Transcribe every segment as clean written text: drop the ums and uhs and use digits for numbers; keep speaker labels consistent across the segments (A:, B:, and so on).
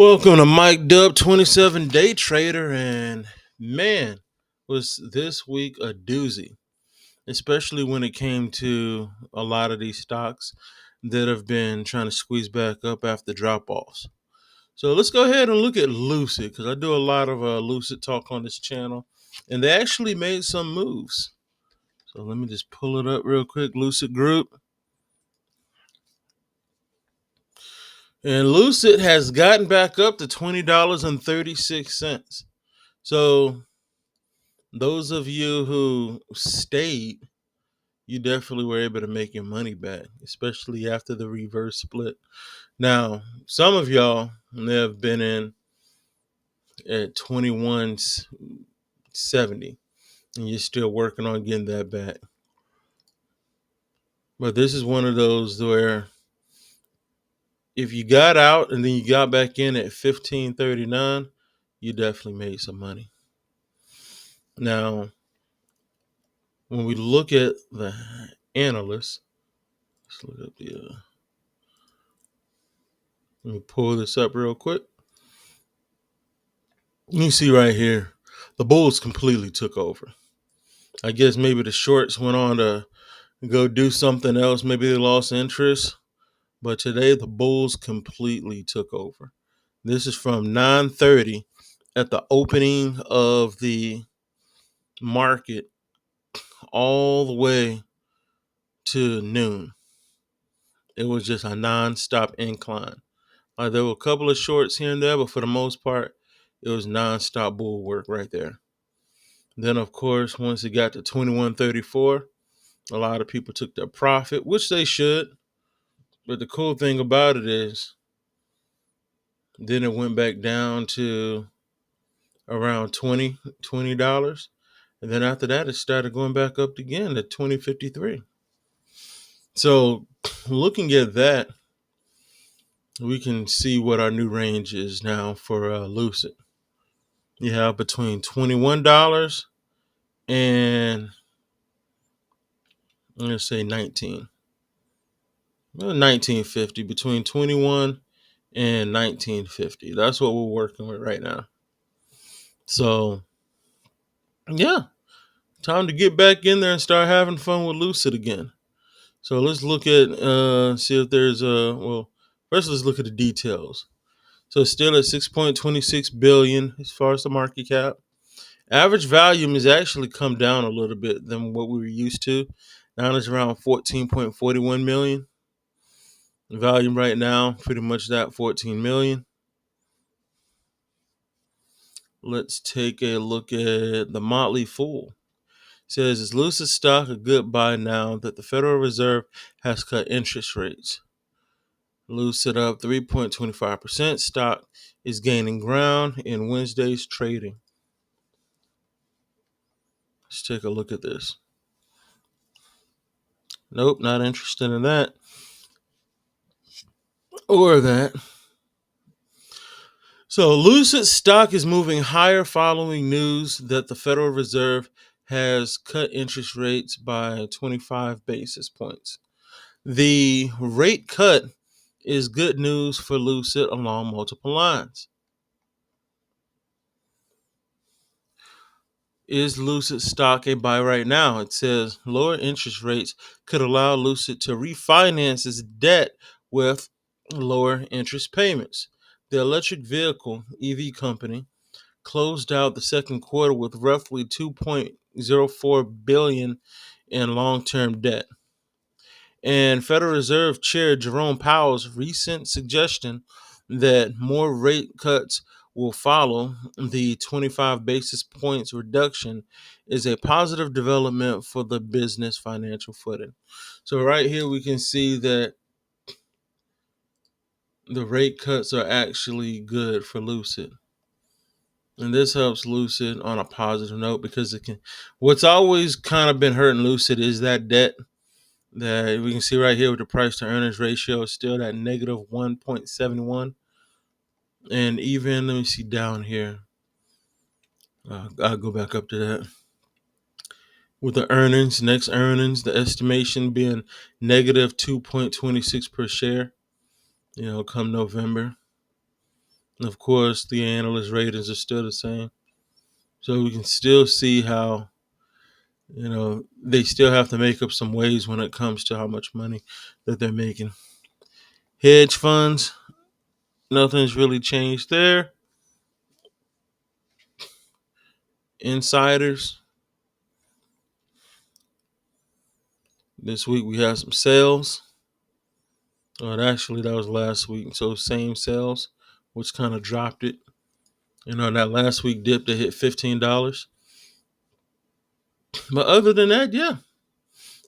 A: Welcome to Mike Dub 27 Day Trader, and man, was this week a doozy, especially when it came to a lot of these stocks that have been trying to squeeze back up after drop offs. So let's go ahead and look at Lucid because I do a lot of Lucid talk on this channel, and they actually made some moves. So let me just pull it up real quick. Lucid Group. And Lucid has gotten back up to $20.36. So those of you who stayed, you definitely were able to make your money back, especially after the reverse split. Now, some of y'all may have been in at 21.70 and you're still working on getting that back. But this is one of those where if you got out and then you got back in at 15.39, you definitely made some money. Now, when we look at the analysts, let's look up the let me pull this up real quick. You see right here, the bulls completely took over. I guess maybe the shorts went on to go do something else. Maybe they lost interest. But today, the bulls completely took over. This is from 9:30 at the opening of the market all the way to noon. It was just a nonstop incline. There were a couple of shorts here and there, but for the most part, it was nonstop bull work right there. Then, of course, once it got to 21.34, a lot of people took their profit, which they should. But the cool thing about it is, then it went back down to around $20. And then after that, it started going back up again at 20.53. So looking at that, we can see what our new range is now for Lucid. You have between $21 and let's say 19. Well, 19.50, between 21 and 19.50. That's what we're working with right now. So, yeah, time to get back in there and start having fun with Lucid again. So let's look at see if there's first let's look at the details. So it's still at 6.26 billion as far as the market cap. Average volume has actually come down a little bit than what we were used to. Now it's around 14.41 million. Volume right now, pretty much that 14 million. Let's take a look at the Motley Fool. It says, is Lucid stock a good buy now that the Federal Reserve has cut interest rates? Lucid up 3.25%. Stock is gaining ground in Wednesday's trading. Let's take a look at this. Nope, not interested in that. Or that. So Lucid stock is moving higher following news that the Federal Reserve has cut interest rates by 25 basis points. The rate cut is good news for Lucid along multiple lines. Is Lucid stock a buy right now? It says lower interest rates could allow Lucid to refinance its debt with lower interest payments. The electric vehicle EV company closed out the second quarter with roughly $2.04 billion in long-term debt. And Federal Reserve Chair Jerome Powell's recent suggestion that more rate cuts will follow the 25 basis points reduction is a positive development for the business financial footing. So right here we can see that the rate cuts are actually good for Lucid. And this helps Lucid on a positive note because it can. What's always kind of been hurting Lucid is that debt that we can see right here with the price to earnings ratio is still at negative 1.71. And even, let me see down here. I'll go back up to that. With the earnings, next earnings, the estimation being negative 2.26 per share, come November. Of course, the analyst ratings are still the same. So we can still see how, they still have to make up some ways when it comes to how much money that they're making. Hedge funds, nothing's really changed there. Insiders, this week we had some sales. Actually, that was last week. So same sales, which kind of dropped it. That last week dip that hit $15. But other than that, yeah.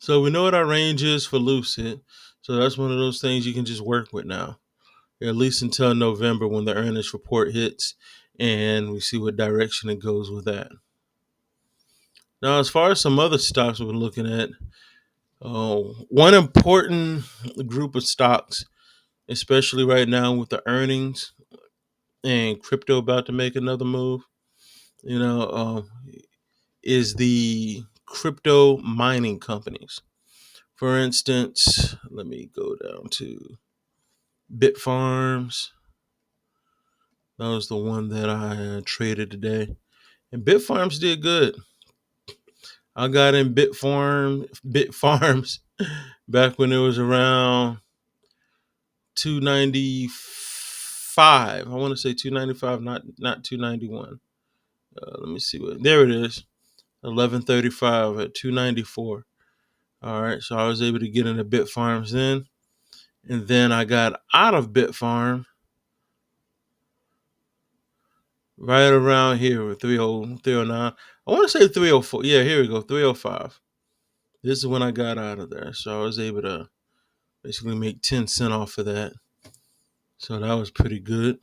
A: So we know what our range is for Lucid. So that's one of those things you can just work with now, at least until November when the earnings report hits and we see what direction it goes with that. Now, as far as some other stocks we're looking at, one important group of stocks, especially right now with the earnings and crypto about to make another move, you know, uh, is the crypto mining companies. For instance, let me go down to Bitfarms. That was the one that I traded today. And Bitfarms did good. I got in Bitfarms back when it was around 295. I want to say 295, not 291. Let me see what. There it is. 1135 at 294. All right, so I was able to get into Bitfarms then, and then I got out of Bitfarm right around here with 309. I want to say 304. Yeah, here we go, 305. This is when I got out of there, so I was able to basically make 10 cents off of that. So that was pretty good.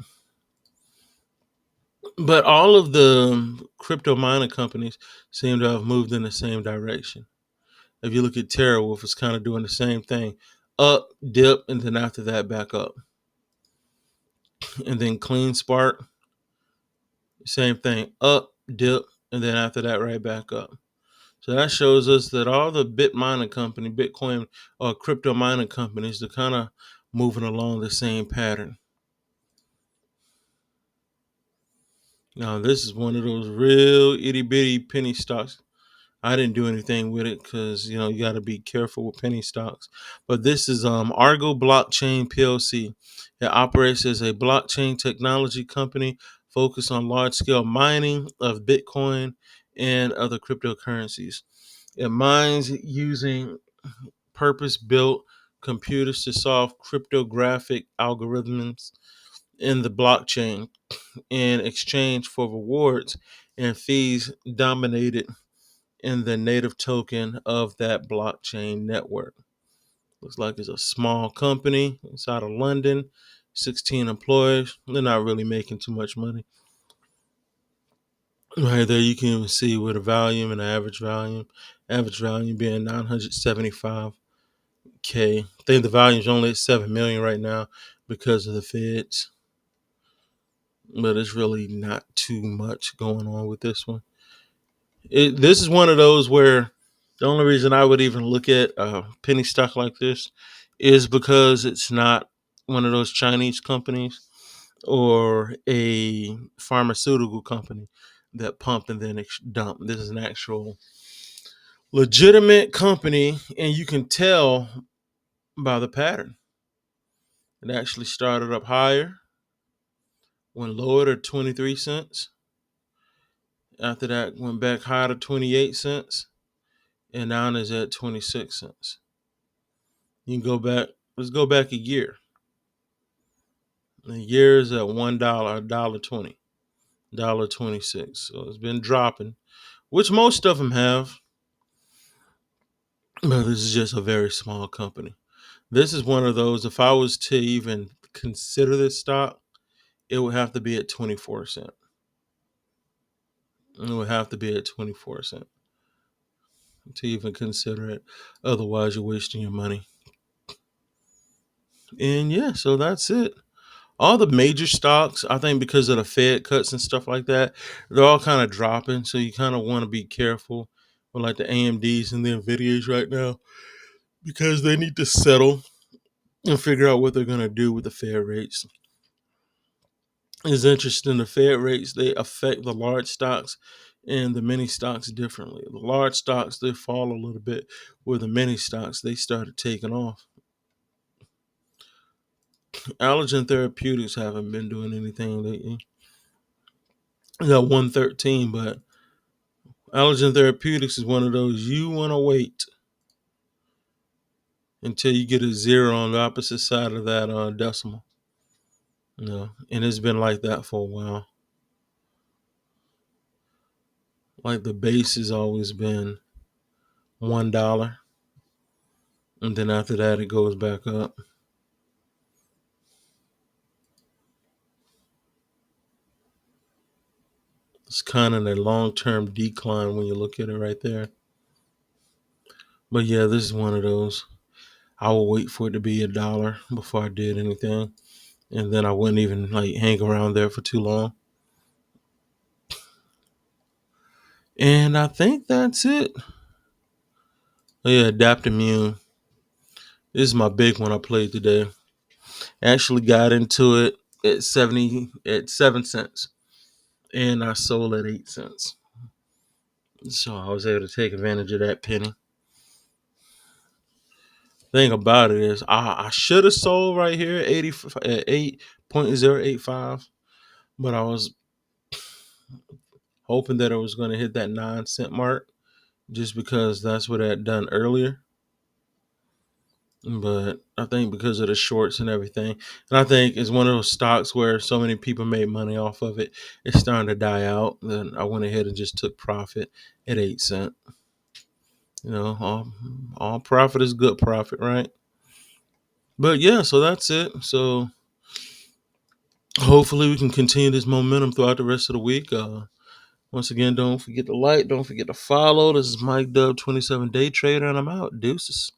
A: But all of the crypto mining companies seem to have moved in the same direction. If you look at TerraWolf, it's kind of doing the same thing. Up, dip, and then after that, back up. And then Clean Spark, same thing. Up, dip, and then after that, right back up. So that shows us that all the Bitcoin or crypto mining companies, they're kind of moving along the same pattern. Now, this is one of those real itty bitty penny stocks. I didn't do anything with it because you got to be careful with penny stocks. But this is Argo Blockchain PLC. It operates as a blockchain technology company focused on large scale mining of Bitcoin and other cryptocurrencies. It mines using purpose built computers to solve cryptographic algorithms in the blockchain in exchange for rewards and fees dominated in the native token of that blockchain network. Looks like it's a small company. It's out of London, 16 employees. They're not really making too much money. Right there, you can even see with the volume and the average volume. Average volume being 975K. I think the volume is only at 7 million right now because of the feds. But it's really not too much going on with this one. This is one of those where the only reason I would even look at a penny stock like this is because it's not one of those Chinese companies or a pharmaceutical company that pump and then dump. This is an actual legitimate company, and you can tell by the pattern. It actually started up higher, went lower to 23 cents. After that, went back higher to 28 cents, and now it's at 26 cents. You can go back, let's go back a year. The year is at $1, $1.20, $1.26. So it's been dropping, which most of them have. But this is just a very small company. This is one of those, if I was to even consider this stock, it would have to be at 24 cents. It would have to be at 24 cents to even consider it. Otherwise, you're wasting your money. And yeah, so that's it. All the major stocks, I think because of the Fed cuts and stuff like that, they're all kind of dropping. So you kind of want to be careful with like the AMDs and the NVIDIAs right now because they need to settle and figure out what they're going to do with the Fed rates. It's interesting. The Fed rates, they affect the large stocks and the mini stocks differently. The large stocks, they fall a little bit, where the mini stocks, they started taking off. Allergen Therapeutics haven't been doing anything lately. They got 113, but Allergen Therapeutics is one of those you want to wait until you get a zero on the opposite side of that decimal. And it's been like that for a while. Like the base has always been $1, and then after that it goes back up. It's kind of a long-term decline when you look at it right there. But yeah, this is one of those. I will wait for it to be $1 before I did anything, and then I wouldn't even like hang around there for too long. And I think that's it. Oh yeah, Adapt Immune. This is my big one I played today. Actually got into it at 7 cents, and I sold at 8 cents. So I was able to take advantage of that penny. Thing about it is, I should have sold right here at 8.085, but I was hoping that it was going to hit that 9 cent mark, just because that's what I had done earlier. But I think because of the shorts and everything, and I think it's one of those stocks where so many people made money off of it, it's starting to die out. Then I went ahead and just took profit at 8 cents. All profit is good profit, right? But yeah, so that's it. So hopefully we can continue this momentum throughout the rest of the week. Once again, don't forget to like, don't forget to follow. This is Mike Dub, 27 Day Trader, and I'm out. Deuces.